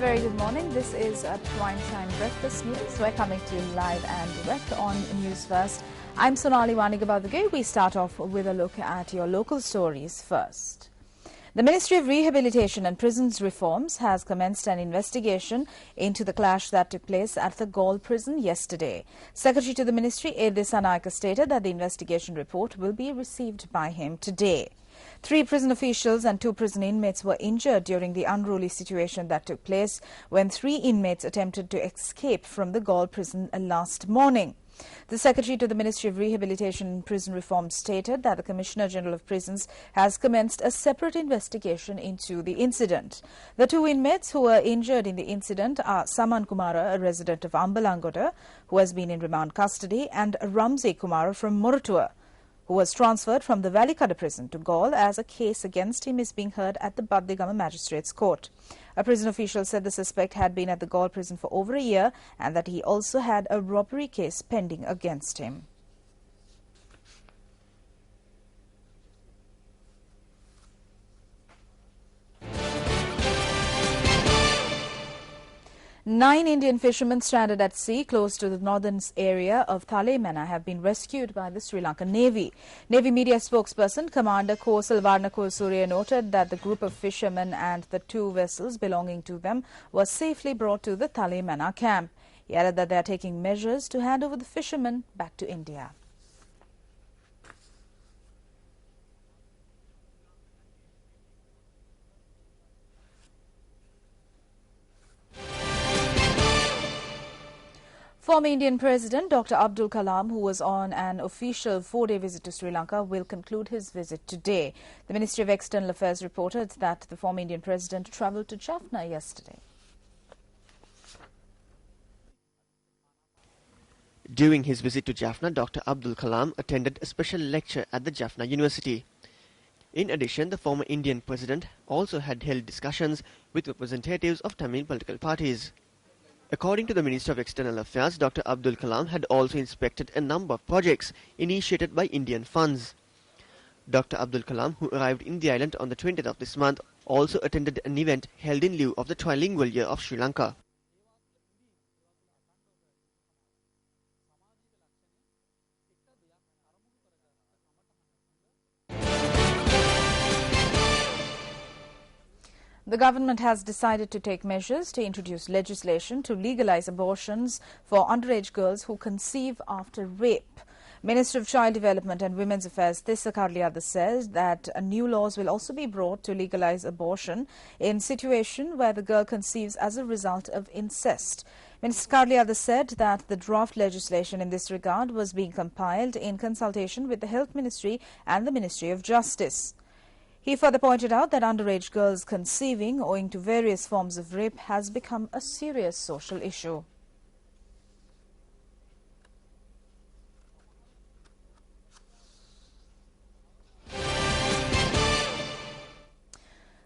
very good morning. This is a Primetime Breakfast News. We're coming to you live and direct on News First. I'm Sonali Wanigabadage. We start off with a look at your local stories first. The Ministry of Rehabilitation and Prisons Reforms has commenced an investigation into the clash that took place at the Galle prison yesterday. Secretary to the Ministry, A. Dissanayake, stated that the investigation report will be received by him today. 3 prison officials and 2 prison inmates were injured during the unruly situation that took place when 3 inmates attempted to escape from the Galle prison last morning. The Secretary to the Ministry of Rehabilitation and Prison Reform stated that the Commissioner General of Prisons has commenced a separate investigation into the incident. The 2 inmates who were injured in the incident are Saman Kumara, a resident of Ambalangoda, who has been in remand custody, and Ramzi Kumara from Moratuwa, who was transferred from the Valikada prison to Galle as a case against him is being heard at the Baddigama Magistrates Court. A prison official said the suspect had been at the Galle prison for over a year and that he also had a robbery case pending against him. Nine Indian fishermen stranded at sea close to the northern area of Thalemena have been rescued by the Sri Lankan Navy. Navy media spokesperson Commander Kosal Varnakosurya noted that the group of fishermen and the 2 vessels belonging to them were safely brought to the Thalemena camp. He added that they are taking measures to hand over the fishermen back to India. Former Indian President Dr. Abdul Kalam, who was on an official 4-day visit to Sri Lanka, will conclude his visit today. The Ministry of External Affairs reported that the former Indian President travelled to Jaffna yesterday. During his visit to Jaffna, Dr. Abdul Kalam attended a special lecture at the Jaffna University. In addition, the former Indian President also had held discussions with representatives of Tamil political parties. According to the Minister of External Affairs, Dr. Abdul Kalam had also inspected a number of projects initiated by Indian funds. Dr. Abdul Kalam, who arrived in the island on the 20th of this month, also attended an event held in lieu of the trilingual year of Sri Lanka. The government has decided to take measures to introduce legislation to legalize abortions for underage girls who conceive after rape. Minister of Child Development and Women's Affairs Tissa Karliada says that new laws will also be brought to legalize abortion in situation where the girl conceives as a result of incest. Minister Karliada said that the draft legislation in this regard was being compiled in consultation with the Health Ministry and the Ministry of Justice. He further pointed out that underage girls conceiving owing to various forms of rape has become a serious social issue.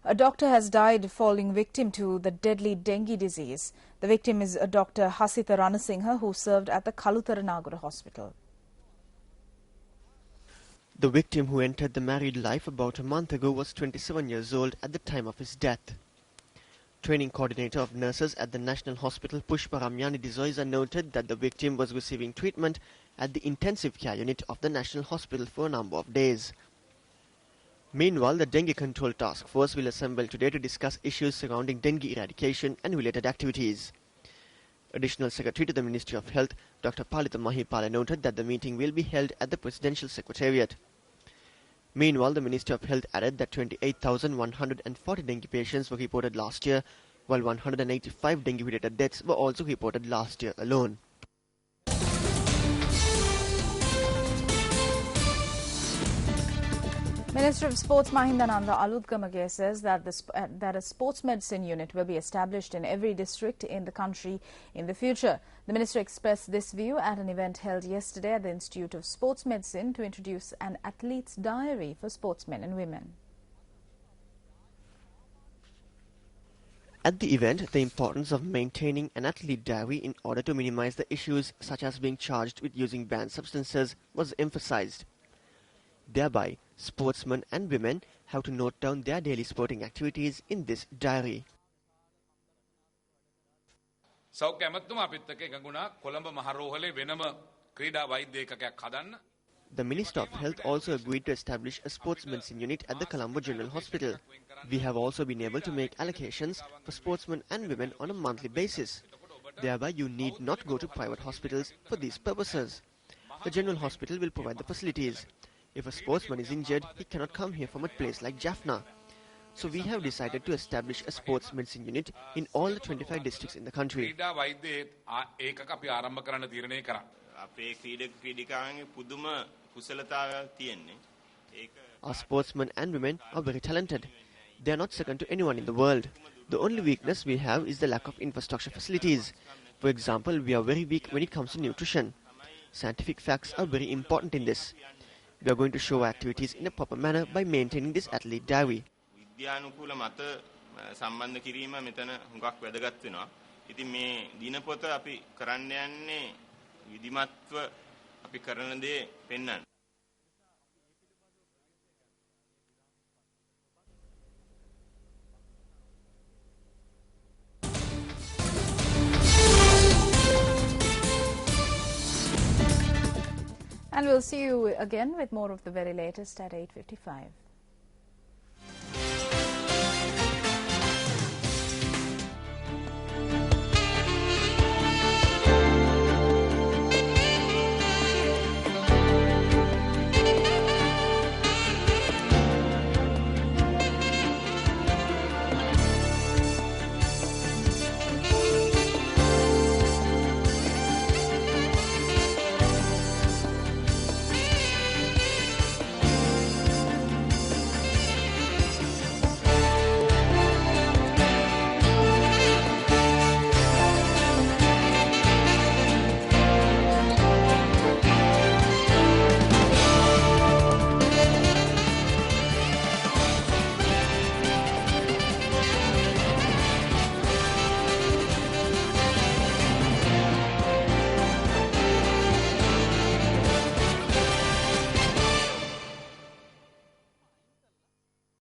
A doctor has died falling victim to the deadly dengue disease. The victim is Dr. Hasitha Ranasinghe, who served at the Kalutara Hospital. The victim, who entered the married life about a month ago, was 27 years old at the time of his death. Training coordinator of nurses at the National Hospital, Pushpa Ramyani Dizoiza, noted that the victim was receiving treatment at the intensive care unit of the National Hospital for a number of days. Meanwhile, the Dengue Control Task Force will assemble today to discuss issues surrounding dengue eradication and related activities. Additional Secretary to the Ministry of Health, Dr. Palitha Mahipala, noted that the meeting will be held at the Presidential Secretariat. Meanwhile, the Ministry of Health added that 28,140 dengue patients were reported last year, while 185 dengue-related deaths were also reported last year alone. Minister of Sports Mahindananda Alutgamage says that a sports medicine unit will be established in every district in the country in the future. The minister expressed this view at an event held yesterday at the Institute of Sports Medicine to introduce an athlete's diary for sportsmen and women. At the event, the importance of maintaining an athlete diary in order to minimize the issues such as being charged with using banned substances was emphasized. Thereby, sportsmen and women have to note down their daily sporting activities in this diary. සෞඛ්‍ය ඇමතුම අපිත් එක්ක එකඟ වුණා කොළඹ මහරෝහලේ වෙනම ක්‍රීඩා වෛද්‍ය ඒකකයක් හදන්න. The Minister of Health also agreed to establish a sports medicine unit at the Colombo General Hospital. We have also been able to make allocations for sportsmen and women on a monthly basis. Thereby, you need not go to private hospitals for these purposes. The General Hospital will provide the facilities. If a sportsman is injured, he cannot come here from a place like Jaffna. So we have decided to establish a sports medicine unit in all the 25 districts in the country. ක්‍රීඩා වෛද්‍ය ඒකක අපි ආරම්භ කරන්න තීරණය කරා. අපේ ක්‍රීඩිකාවන්ගේ පුදුම කුසලතාවයක් තියෙන්නේ. Our sportsmen and women are very talented. They are not second to anyone in the world. The only weakness we have is the lack of infrastructure facilities. For example, we are very weak when it comes to nutrition. Scientific facts are very important in this. We are going to show activities in a proper manner by maintaining this athlete diary. විද්‍යානුකූල මත සම්බන්ධ කිරීම මෙතන හුඟක් වැදගත් වෙනවා. ඉතින් මේ දිනපොත අපි කරන්න යන්නේ විධිමත්ව අපි කරන දේ පෙන්වන්න. And we'll see you again with more of the very latest at 8:55.